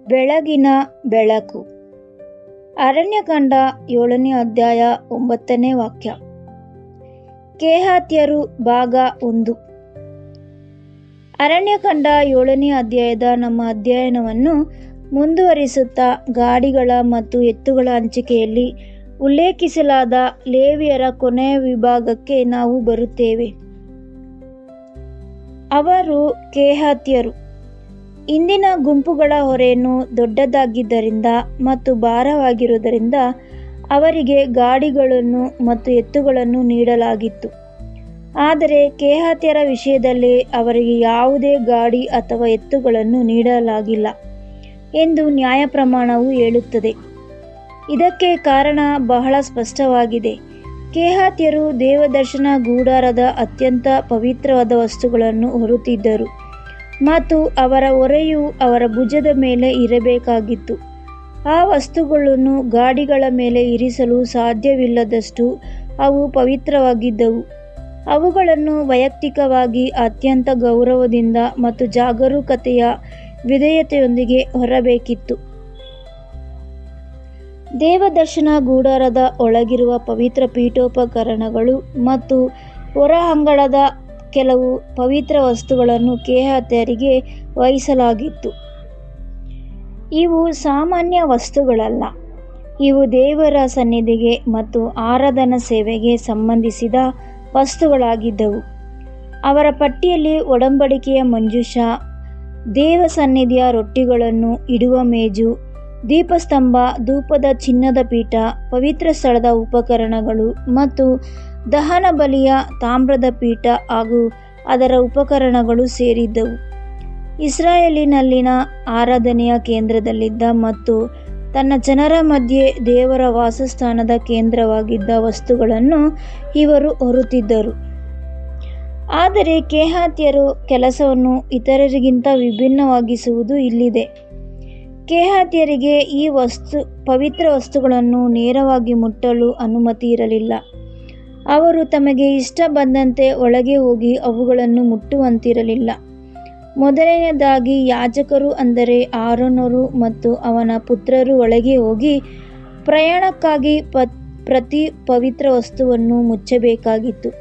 ಬೆಳಗಿನ ಬೆಳಕು. ಅರಣ್ಯಕಾಂಡ 7ನೇ ಅಧ್ಯಾಯ 9ನೇ ವಾಕ್ಯ. ಕೇಹಾತ್ಯರು ಭಾಗ 1. ಅರಣ್ಯಕಾಂಡ 7ನೇ ಅಧ್ಯಾಯದ ನಮ್ಮ ಅಧ್ಯಯನವನ್ನು ಮುಂದುವರಿಸುತ್ತಾ ಗಾಡಿಗಳ ಮತ್ತು ಎತ್ತುಗಳ ಹಂಚಿಕೆಯಲ್ಲಿ ಉಲ್ಲೇಖಿಸಲಾದ ಲೇವಿಯರ ಕೊನೆಯ ವಿಭಾಗಕ್ಕೆ ನಾವು ಬರುತ್ತೇವೆ. ಅವರು ಕೇಹಾತ್ಯರು. ಇಂದಿನ ಗುಂಪುಗಳ ಹೊರೆಯನ್ನು ದೊಡ್ಡದಾಗಿದ್ದರಿಂದ ಮತ್ತು ಭಾರವಾಗಿರುವುದರಿಂದ ಅವರಿಗೆ ಗಾಡಿಗಳನ್ನು ಮತ್ತು ಎತ್ತುಗಳನ್ನು ನೀಡಲಾಗಿತ್ತು. ಆದರೆ ಕೇಹಾತ್ಯರ ವಿಷಯದಲ್ಲಿ ಅವರಿಗೆ ಯಾವುದೇ ಗಾಡಿ ಅಥವಾ ಎತ್ತುಗಳನ್ನು ನೀಡಲಾಗಿಲ್ಲ ಎಂದು ನ್ಯಾಯಪ್ರಮಾಣವು ಹೇಳುತ್ತದೆ. ಇದಕ್ಕೆ ಕಾರಣ ಬಹಳ ಸ್ಪಷ್ಟವಾಗಿದೆ. ಕೇಹಾತ್ಯರು ದೇವದರ್ಶನ ಗುಡಾರದ ಅತ್ಯಂತ ಪವಿತ್ರವಾದ ವಸ್ತುಗಳನ್ನು ಹೊರುತ್ತಿದ್ದರು ಮತ್ತು ಅವರ ಹೊರೆಯು ಅವರ ಭುಜದ ಮೇಲೆ ಇರಬೇಕಾಗಿತ್ತು. ಆ ವಸ್ತುಗಳನ್ನು ಗಾಡಿಗಳ ಮೇಲೆ ಇರಿಸಲು ಸಾಧ್ಯವಿಲ್ಲದಷ್ಟು ಅವು ಪವಿತ್ರವಾಗಿದ್ದವು. ಅವುಗಳನ್ನು ವೈಯಕ್ತಿಕವಾಗಿ ಅತ್ಯಂತ ಗೌರವದಿಂದ ಮತ್ತು ಜಾಗರೂಕತೆಯ ವಿಧೇಯತೆಯೊಂದಿಗೆ ಹೊರಬೇಕಿತ್ತು. ದೇವದರ್ಶನ ಗುಡಾರದ ಒಳಗಿರುವ ಪವಿತ್ರ ಪೀಠೋಪಕರಣಗಳು ಮತ್ತು ಹೊರ ಅಂಗಳದ ಕೆಲವು ಪವಿತ್ರ ವಸ್ತುಗಳನ್ನು ಕೇಹಾತ್ಯರಿಗೆ ವಹಿಸಲಾಗಿತ್ತು. ಇವು ಸಾಮಾನ್ಯ ವಸ್ತುಗಳಲ್ಲ. ಇವು ದೇವರ ಸನ್ನಿಧಿಗೆ ಮತ್ತು ಆರಾಧನಾ ಸೇವೆಗೆ ಸಂಬಂಧಿಸಿದ ವಸ್ತುಗಳಾಗಿದ್ದವು. ಅವರ ಪಟ್ಟಿಯಲ್ಲಿ ಒಡಂಬಡಿಕೆಯ ಮಂಜೂಷ, ದೇವ ಸನ್ನಿಧಿಯ ರೊಟ್ಟಿಗಳನ್ನು ಇಡುವ ಮೇಜು, ದೀಪಸ್ತಂಭ, ಧೂಪದ ಚಿನ್ನದ ಪೀಠ, ಪವಿತ್ರ ಸ್ಥಳದ ಉಪಕರಣಗಳು ಮತ್ತು ದಹನ ಬಲಿಯ ತಾಮ್ರದ ಪೀಠ ಹಾಗೂ ಅದರ ಉಪಕರಣಗಳು ಸೇರಿದ್ದವು. ಇಸ್ರಾಯೇಲಿನಲ್ಲಿನ ಆರಾಧನೆಯ ಕೇಂದ್ರದಲ್ಲಿದ್ದ ಮತ್ತು ತನ್ನ ಜನರ ಮಧ್ಯೆ ದೇವರ ವಾಸಸ್ಥಾನದ ಕೇಂದ್ರವಾಗಿದ್ದ ವಸ್ತುಗಳನ್ನು ಇವರು ಹೊರುತ್ತಿದ್ದರು. ಆದರೆ ಕೇಹಾತ್ಯರ ಕೆಲಸವನ್ನು ಇತರರಿಗಿಂತ ವಿಭಿನ್ನವಾಗಿಸುವುದು ಇಲ್ಲಿದೆ. ಕೇಹಾತ್ಯರಿಗೆ ಈ ಪವಿತ್ರ ವಸ್ತುಗಳನ್ನು ನೇರವಾಗಿ ಮುಟ್ಟಲು ಅನುಮತಿ ಇರಲಿಲ್ಲ. ಅವರು ತಮಗೆ ಇಷ್ಟ ಬಂದಂತೆ ಒಳಗೆ ಹೋಗಿ ಅವುಗಳನ್ನು ಮುಟ್ಟುವಂತಿರಲಿಲ್ಲ. ಮೊದಲನೆಯದಾಗಿ ಯಾಜಕರು, ಅಂದರೆ ಆರೋನರು ಮತ್ತು ಅವನ ಪುತ್ರರು ಒಳಗೆ ಹೋಗಿ ಪ್ರಯಾಣಕ್ಕಾಗಿ ಪ್ರತಿ ಪವಿತ್ರ ವಸ್ತುವನ್ನು ಮುಚ್ಚಬೇಕಾಗಿತ್ತು.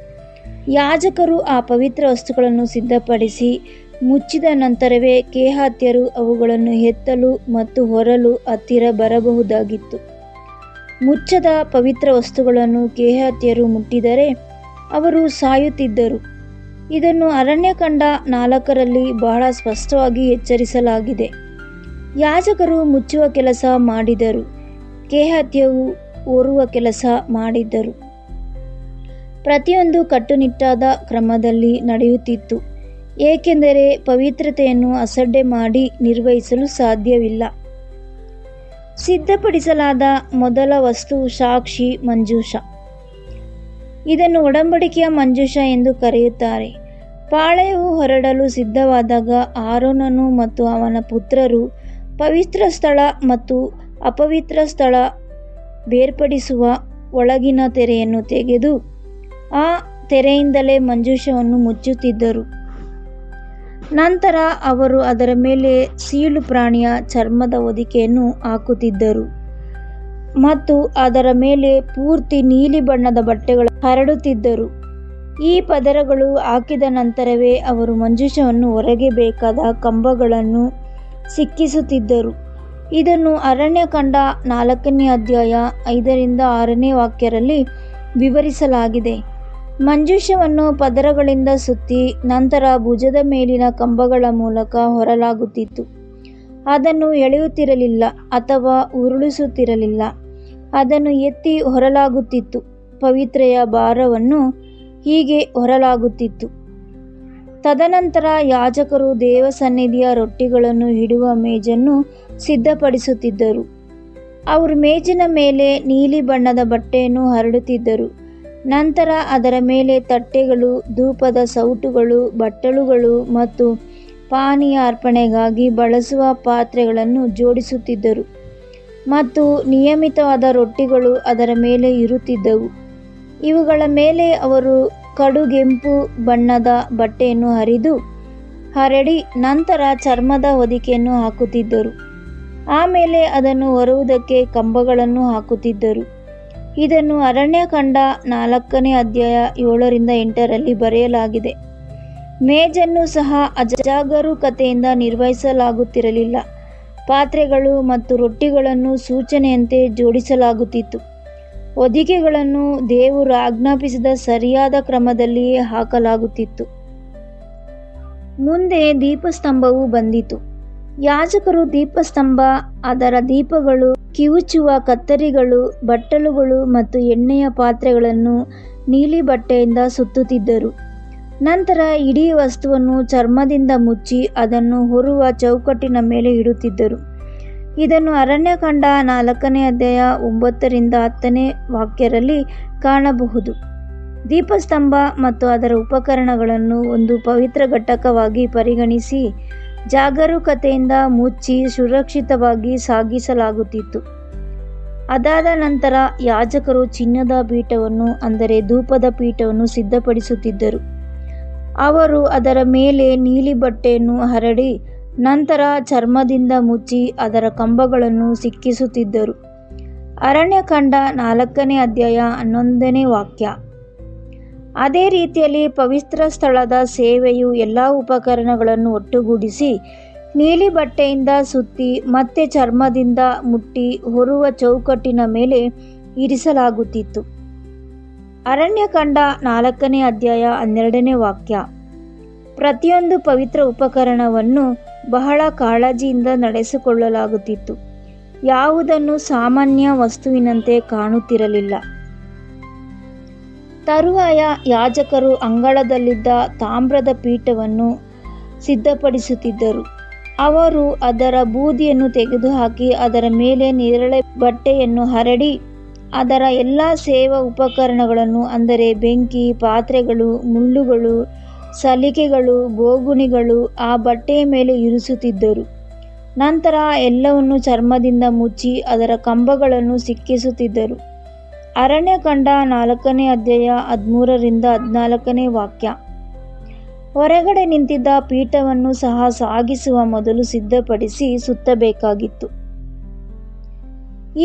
ಯಾಜಕರು ಆ ಪವಿತ್ರ ವಸ್ತುಗಳನ್ನು ಸಿದ್ಧಪಡಿಸಿ ಮುಚ್ಚಿದ ನಂತರವೇ ಕೇಹಾತ್ಯರು ಅವುಗಳನ್ನು ಎತ್ತಲು ಮತ್ತು ಹೊರಲು ಹತ್ತಿರ ಬರಬಹುದಾಗಿತ್ತು. ಮುಚ್ಚದ ಪವಿತ್ರ ವಸ್ತುಗಳನ್ನು ಕೇಹಾತ್ಯರು ಮುಟ್ಟಿದರೆ ಅವರು ಸಾಯುತ್ತಿದ್ದರು. ಇದನ್ನು ಅರಣ್ಯಕಾಂಡ 4ರಲ್ಲಿ ಬಹಳ ಸ್ಪಷ್ಟವಾಗಿ ಎಚ್ಚರಿಸಲಾಗಿದೆ. ಯಾಜಕರು ಮುಚ್ಚುವ ಕೆಲಸ ಮಾಡಿದರು, ಕೇಹಾತ್ಯರು ಹೊರುವ ಕೆಲಸ ಮಾಡಿದ್ದರು. ಪ್ರತಿಯೊಂದು ಕಟ್ಟುನಿಟ್ಟಾದ ಕ್ರಮದಲ್ಲಿ ನಡೆಯುತ್ತಿತ್ತು, ಏಕೆಂದರೆ ಪವಿತ್ರತೆಯನ್ನು ಅಸಡ್ಡೆ ಮಾಡಿ ನಿರ್ವಹಿಸಲು ಸಾಧ್ಯವಿಲ್ಲ. ಸಿದ್ಧಪಡಿಸಲಾದ ಮೊದಲ ವಸ್ತು ಸಾಕ್ಷಿ ಮಂಜೂಷ. ಇದನ್ನು ಒಡಂಬಡಿಕೆಯ ಮಂಜೂಷ ಎಂದು ಕರೆಯುತ್ತಾರೆ. ಪಾಳೆಯವು ಹೊರಡಲು ಸಿದ್ಧವಾದಾಗ ಆರೋನನು ಮತ್ತು ಅವನ ಪುತ್ರರು ಪವಿತ್ರ ಸ್ಥಳ ಮತ್ತು ಅಪವಿತ್ರ ಸ್ಥಳ ಬೇರ್ಪಡಿಸುವ ಒಳಗಿನ ತೆರೆಯನ್ನು ತೆಗೆದು ಆ ತೆರೆಯಿಂದಲೇ ಮಂಜೂಷವನ್ನು ಮುಚ್ಚುತ್ತಿದ್ದರು. ನಂತರ ಅವರು ಅದರ ಮೇಲೆ ಸೀಳು ಪ್ರಾಣಿಯ ಚರ್ಮದ ಹೊದಿಕೆಯನ್ನು ಹಾಕುತ್ತಿದ್ದರು ಮತ್ತು ಅದರ ಮೇಲೆ ಪೂರ್ತಿ ನೀಲಿ ಬಣ್ಣದ ಬಟ್ಟೆಗಳನ್ನು ಹರಡುತ್ತಿದ್ದರು. ಈ ಪದರಗಳು ಹಾಕಿದ ನಂತರವೇ ಅವರು ಮಂಜೂಷವನ್ನು ಹೊರಗೆ ಬೇಕಾದ ಕಂಬಗಳನ್ನು ಸಿಕ್ಕಿಸುತ್ತಿದ್ದರು. ಇದನ್ನು ಅರಣ್ಯಕಾಂಡ 4ನೇ ಅಧ್ಯಾಯ 5ರಿಂದ 6ನೇ ವಾಕ್ಯರಲ್ಲಿ ವಿವರಿಸಲಾಗಿದೆ. ಮಂಜೂಷವನ್ನು ಪದರಗಳಿಂದ ಸುತ್ತಿ ನಂತರ ಭುಜದ ಮೇಲಿನ ಕಂಬಗಳ ಮೂಲಕ ಹೊರಲಾಗುತ್ತಿತ್ತು. ಅದನ್ನು ಎಳೆಯುತ್ತಿರಲಿಲ್ಲ ಅಥವಾ ಉರುಳಿಸುತ್ತಿರಲಿಲ್ಲ. ಅದನ್ನು ಎತ್ತಿ ಹೊರಲಾಗುತ್ತಿತ್ತು. ಪವಿತ್ರೆಯ ಭಾರವನ್ನು ಹೀಗೆ ಹೊರಲಾಗುತ್ತಿತ್ತು. ತದನಂತರ ಯಾಜಕರು ದೇವಸನ್ನಿಧಿಯ ರೊಟ್ಟಿಗಳನ್ನು ಇಡುವ ಮೇಜನ್ನು ಸಿದ್ಧಪಡಿಸುತ್ತಿದ್ದರು. ಅವರು ಮೇಜಿನ ಮೇಲೆ ನೀಲಿ ಬಣ್ಣದ ಬಟ್ಟೆಯನ್ನು ಹರಡುತ್ತಿದ್ದರು. ನಂತರ ಅದರ ಮೇಲೆ ತಟ್ಟೆಗಳು, ಧೂಪದ ಸೌಟುಗಳು, ಬಟ್ಟಲುಗಳು ಮತ್ತು ಪಾನೀಯ ಅರ್ಪಣೆಗಾಗಿ ಬಳಸುವ ಪಾತ್ರೆಗಳನ್ನು ಜೋಡಿಸುತ್ತಿದ್ದರು ಮತ್ತು ನಿಯಮಿತವಾದ ರೊಟ್ಟಿಗಳು ಅದರ ಮೇಲೆ ಇರುತ್ತಿದ್ದವು. ಇವುಗಳ ಮೇಲೆ ಅವರು ಕಡುಗೆಂಪು ಬಣ್ಣದ ಬಟ್ಟೆಯನ್ನು ಹರಡಿ ನಂತರ ಚರ್ಮದ ಹೊದಿಕೆಯನ್ನು ಹಾಕುತ್ತಿದ್ದರು. ಆಮೇಲೆ ಅದನ್ನು ಹೊರುವುದಕ್ಕೆ ಕಂಬಗಳನ್ನು ಹಾಕುತ್ತಿದ್ದರು. ಇದನ್ನು ಅರಣ್ಯಕಾಂಡ 4ನೇ ಅಧ್ಯಾಯ 7-8 ಬರೆಯಲಾಗಿದೆ. ಮೇಜನ್ನು ಸಹ ಅಜಾಗರೂಕತೆಯಿಂದ ನಿರ್ವಹಿಸಲಾಗುತ್ತಿರಲಿಲ್ಲ. ಪಾತ್ರೆಗಳು ಮತ್ತು ರೊಟ್ಟಿಗಳನ್ನು ಸೂಚನೆಯಂತೆ ಜೋಡಿಸಲಾಗುತ್ತಿತ್ತು. ಹೊದಿಕೆಗಳನ್ನು ದೇವರು ಆಜ್ಞಾಪಿಸಿದ ಸರಿಯಾದ ಕ್ರಮದಲ್ಲಿಯೇ ಹಾಕಲಾಗುತ್ತಿತ್ತು. ಮುಂದೆ ದೀಪಸ್ತಂಭವು ಬಂದಿತು. ಯಾಜಕರು ದೀಪಸ್ತಂಭ, ಅದರ ದೀಪಗಳು, ಕಿವುಚುವ ಕತ್ತರಿಗಳು, ಬಟ್ಟಲುಗಳು ಮತ್ತು ಎಣ್ಣೆಯ ಪಾತ್ರೆಗಳನ್ನು ನೀಲಿ ಬಟ್ಟೆಯಿಂದ ಸುತ್ತುತ್ತಿದ್ದರು. ನಂತರ ಇಡೀ ವಸ್ತುವನ್ನು ಚರ್ಮದಿಂದ ಮುಚ್ಚಿ ಅದನ್ನು ಹೊರುವ ಚೌಕಟ್ಟಿನ ಮೇಲೆ ಇಡುತ್ತಿದ್ದರು. ಇದನ್ನು ಅರಣ್ಯಕಾಂಡ 4ನೇ ಅಧ್ಯಾಯ 9-10 ಕಾಣಬಹುದು. ದೀಪಸ್ತಂಭ ಮತ್ತು ಅದರ ಉಪಕರಣಗಳನ್ನು ಒಂದು ಪವಿತ್ರ ಘಟಕವಾಗಿ ಪರಿಗಣಿಸಿ ಜಾಗರೂಕತೆಯಿಂದ ಮುಚ್ಚಿ ಸುರಕ್ಷಿತವಾಗಿ ಸಾಗಿಸಲಾಗುತ್ತಿತ್ತು. ಅದಾದ ನಂತರ ಯಾಜಕರು ಚಿನ್ನದ ಪೀಠವನ್ನು, ಅಂದರೆ ಧೂಪದ ಪೀಠವನ್ನು ಸಿದ್ಧಪಡಿಸುತ್ತಿದ್ದರು. ಅವರು ಅದರ ಮೇಲೆ ನೀಲಿ ಬಟ್ಟೆಯನ್ನು ಹರಡಿ ನಂತರ ಚರ್ಮದಿಂದ ಮುಚ್ಚಿ ಅದರ ಕಂಬಗಳನ್ನು ಸಿಕ್ಕಿಸುತ್ತಿದ್ದರು. ಅರಣ್ಯಕಾಂಡ 4ನೇ ಅಧ್ಯಾಯ 11 ಅದೇ ರೀತಿಯಲ್ಲಿ ಪವಿತ್ರ ಸ್ಥಳದ ಸೇವೆಯು ಎಲ್ಲ ಉಪಕರಣಗಳನ್ನು ಒಟ್ಟುಗೂಡಿಸಿ ನೀಲಿ ಬಟ್ಟೆಯಿಂದ ಸುತ್ತಿ ಮತ್ತೆ ಚರ್ಮದಿಂದ ಮುಟ್ಟಿ ಹೊರುವ ಚೌಕಟ್ಟಿನ ಮೇಲೆ ಇರಿಸಲಾಗುತ್ತಿತ್ತು. ಅರಣ್ಯಕಾಂಡ 4ನೇ ಅಧ್ಯಾಯ 12 ಪ್ರತಿಯೊಂದು ಪವಿತ್ರ ಉಪಕರಣವನ್ನು ಬಹಳ ಕಾಳಜಿಯಿಂದ ನಡೆಸಿಕೊಳ್ಳಲಾಗುತ್ತಿತ್ತು. ಯಾವುದನ್ನು ಸಾಮಾನ್ಯ ವಸ್ತುವಿನಂತೆ ಕಾಣುತ್ತಿರಲಿಲ್ಲ. ತರುವಾಯ ಯಾಜಕರು ಅಂಗಳದಲ್ಲಿದ್ದ ತಾಮ್ರದ ಪೀಠವನ್ನು ಸಿದ್ಧಪಡಿಸುತ್ತಿದ್ದರು. ಅವರು ಅದರ ಬೂದಿಯನ್ನು ತೆಗೆದುಹಾಕಿ ಅದರ ಮೇಲೆ ನೇರಳೆ ಬಟ್ಟೆಯನ್ನು ಹರಡಿ ಅದರ ಎಲ್ಲ ಸೇವಾ ಉಪಕರಣಗಳನ್ನು, ಅಂದರೆ ಬೆಂಕಿ, ಪಾತ್ರೆಗಳು, ಮುಳ್ಳುಗಳು, ಸಲಿಕೆಗಳು, ಬೋಗುಣಿಗಳು ಆ ಬಟ್ಟೆಯ ಮೇಲೆ ಇರಿಸುತ್ತಿದ್ದರು. ನಂತರ ಎಲ್ಲವನ್ನು ಚರ್ಮದಿಂದ ಮುಚ್ಚಿ ಅದರ ಕಂಬಗಳನ್ನು ಸಿಕ್ಕಿಸುತ್ತಿದ್ದರು. ಅರಣ್ಯಕಾಂಡ 4ನೇ ಅಧ್ಯಾಯ 13-14 ಹೊರಗಡೆ ನಿಂತಿದ್ದ ಪೀಠವನ್ನು ಸಹ ಸಾಗಿಸುವ ಮೊದಲು ಸಿದ್ಧಪಡಿಸಿ ಸುತ್ತಬೇಕಾಗಿತ್ತು.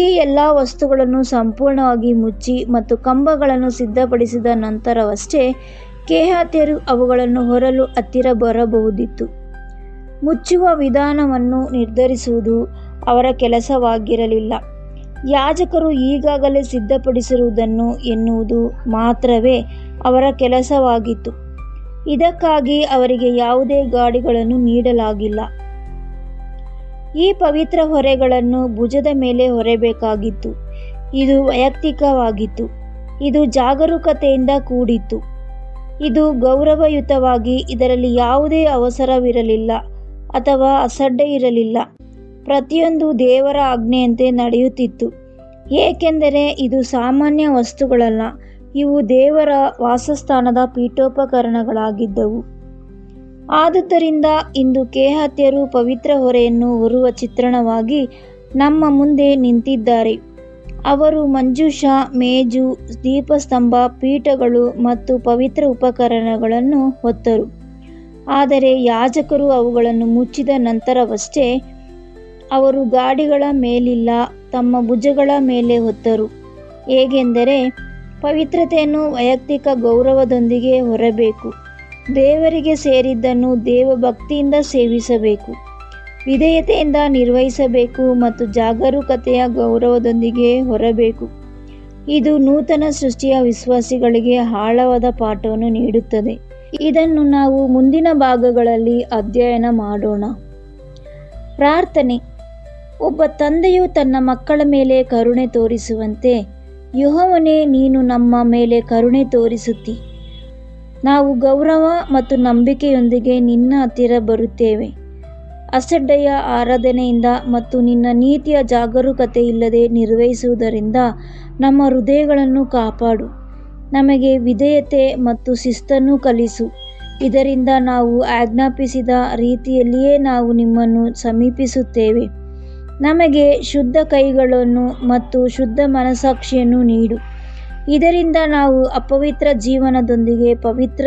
ಈ ಎಲ್ಲ ವಸ್ತುಗಳನ್ನು ಸಂಪೂರ್ಣವಾಗಿ ಮುಚ್ಚಿ ಮತ್ತು ಕಂಬಗಳನ್ನು ಸಿದ್ಧಪಡಿಸಿದ ನಂತರವಷ್ಟೇ ಕೆಹಾತ್ಯರು ಅವುಗಳನ್ನು ಹೊರಲು ಹತ್ತಿರ ಬರಬಹುದಿತ್ತು. ಮುಚ್ಚುವ ವಿಧಾನವನ್ನು ನಿರ್ಧರಿಸುವುದು ಅವರ ಕೆಲಸವಾಗಿರಲಿಲ್ಲ. ಯಾಜಕರು ಈಗಾಗಲೇ ಸಿದ್ಧಪಡಿಸಿರುವುದನ್ನು ಎನ್ನುವುದು ಮಾತ್ರವೇ ಅವರ ಕೆಲಸವಾಗಿತ್ತು. ಇದಕ್ಕಾಗಿ ಅವರಿಗೆ ಯಾವುದೇ ಗಾಡಿಗಳನ್ನು ನೀಡಲಾಗಿಲ್ಲ. ಈ ಪವಿತ್ರ ಹೊರೆಗಳನ್ನು ಭುಜದ ಮೇಲೆ ಹೊರಬೇಕಾಗಿತ್ತು. ಇದು ವೈಯಕ್ತಿಕವಾಗಿತ್ತು. ಇದು ಜಾಗರೂಕತೆಯಿಂದ ಕೂಡಿತ್ತು. ಇದು ಗೌರವಯುತವಾಗಿ, ಇದರಲ್ಲಿ ಯಾವುದೇ ಅವಸರವಿರಲಿಲ್ಲ ಅಥವಾ ಅಸಡ್ಡೆ ಇರಲಿಲ್ಲ. ಪ್ರತಿಯೊಂದು ದೇವರ ಆಜ್ಞೆಯಂತೆ ನಡೆಯುತ್ತಿತ್ತು, ಏಕೆಂದರೆ ಇದು ಸಾಮಾನ್ಯ ವಸ್ತುಗಳಲ್ಲ, ಇವು ದೇವರ ವಾಸಸ್ಥಾನದ ಪೀಠೋಪಕರಣಗಳಾಗಿದ್ದವು. ಆದುದರಿಂದ ಇಂದು ಕೆಹಾತ್ಯರು ಪವಿತ್ರ ಹೊರೆಯನ್ನು ಹೊರುವ ಚಿತ್ರಣವಾಗಿ ನಮ್ಮ ಮುಂದೆ ನಿಂತಿದ್ದಾರೆ. ಅವರು ಮಂಜೂಷ, ಮೇಜು, ದೀಪಸ್ತಂಭ, ಪೀಠಗಳು ಮತ್ತು ಪವಿತ್ರ ಉಪಕರಣಗಳನ್ನು ಹೊತ್ತರು. ಆದರೆ ಯಾಜಕರು ಅವುಗಳನ್ನು ಮುಚ್ಚಿದ ನಂತರವಷ್ಟೇ ಅವರು ಗಾಡಿಗಳ ಮೇಲಿಲ್ಲ, ತಮ್ಮ ಭುಜಗಳ ಮೇಲೆ ಹೊತ್ತರು. ಹೇಗೆಂದರೆ ಪವಿತ್ರತೆಯನ್ನು ವೈಯಕ್ತಿಕ ಗೌರವದೊಂದಿಗೆ ಹೊರಬೇಕು. ದೇವರಿಗೆ ಸೇರಿದ್ದನ್ನು ದೇವಭಕ್ತಿಯಿಂದ ಸೇವಿಸಬೇಕು, ವಿಧೇಯತೆಯಿಂದ ನಿರ್ವಹಿಸಬೇಕು ಮತ್ತು ಜಾಗರೂಕತೆಯ ಗೌರವದೊಂದಿಗೆ ಹೊರಬೇಕು. ಇದು ನೂತನ ಸೃಷ್ಟಿಯ ವಿಶ್ವಾಸಿಗಳಿಗೆ ಆಳವಾದ ಪಾಠವನ್ನು ನೀಡುತ್ತದೆ. ಇದನ್ನು ನಾವು ಮುಂದಿನ ಭಾಗಗಳಲ್ಲಿ ಅಧ್ಯಯನ ಮಾಡೋಣ. ಪ್ರಾರ್ಥನೆ. ಒಬ್ಬ ತಂದೆಯು ತನ್ನ ಮಕ್ಕಳ ಮೇಲೆ ಕರುಣೆ ತೋರಿಸುವಂತೆ, ಯೆಹೋವನೇ, ನೀನು ನಮ್ಮ ಮೇಲೆ ಕರುಣೆ ತೋರಿಸುತ್ತಿ. ನಾವು ಗೌರವ ಮತ್ತು ನಂಬಿಕೆಯೊಂದಿಗೆ ನಿನ್ನ ಹತ್ತಿರ ಬರುತ್ತೇವೆ. ಅಸಡ್ಡೆಯ ಆರಾಧನೆಯಿಂದ ಮತ್ತು ನಿನ್ನ ನೀತಿಯ ಜಾಗರೂಕತೆಯಿಲ್ಲದೆ ನಿರ್ವಹಿಸುವುದರಿಂದ ನಮ್ಮ ಹೃದಯಗಳನ್ನು ಕಾಪಾಡು. ನಮಗೆ ವಿಧೇಯತೆ ಮತ್ತು ಶಿಸ್ತನ್ನು ಕಲಿಸು. ಇದರಿಂದ ನಾವು ಆಜ್ಞಾಪಿಸಿದ ರೀತಿಯಲ್ಲಿಯೇ ನಾವು ನಿಮ್ಮನ್ನು ಸಮೀಪಿಸುತ್ತೇವೆ. ನಮಗೆ ಶುದ್ಧ ಕೈಗಳನ್ನು ಮತ್ತು ಶುದ್ಧ ಮನಸ್ಸಾಕ್ಷಿಯನ್ನು ನೀಡು. ಇದರಿಂದ ನಾವು ಅಪವಿತ್ರ ಜೀವನದೊಂದಿಗೆ ಪವಿತ್ರ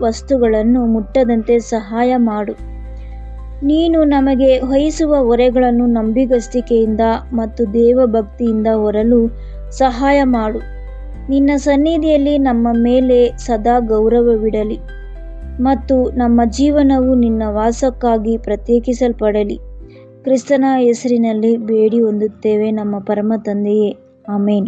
ವಸ್ತುಗಳನ್ನು ಮುಟ್ಟದಂತೆ ಸಹಾಯ ಮಾಡು. ನೀನು ನಮಗೆ ವಹಿಸುವ ಹೊರೆಗಳನ್ನು ನಂಬಿಗಸ್ತಿಕೆಯಿಂದ ಮತ್ತು ದೇವಭಕ್ತಿಯಿಂದ ಹೊರಲು ಸಹಾಯ ಮಾಡು. ನಿನ್ನ ಸನ್ನಿಧಿಯಲ್ಲಿ ನಮ್ಮ ಮೇಲೆ ಸದಾ ಗೌರವವಿಡಲಿ ಮತ್ತು ನಮ್ಮ ಜೀವನವು ನಿನ್ನ ವಾಸಕ್ಕಾಗಿ ಪ್ರತ್ಯೇಕಿಸಲ್ಪಡಲಿ. ಕ್ರಿಸ್ತನ ಹೆಸರಿನಲ್ಲಿ ಬೇಡಿ ಹೊಂದುತ್ತೇವೆ ನಮ್ಮ ಪರಮ ತಂದೆಯೇ, ಆಮೇನ್.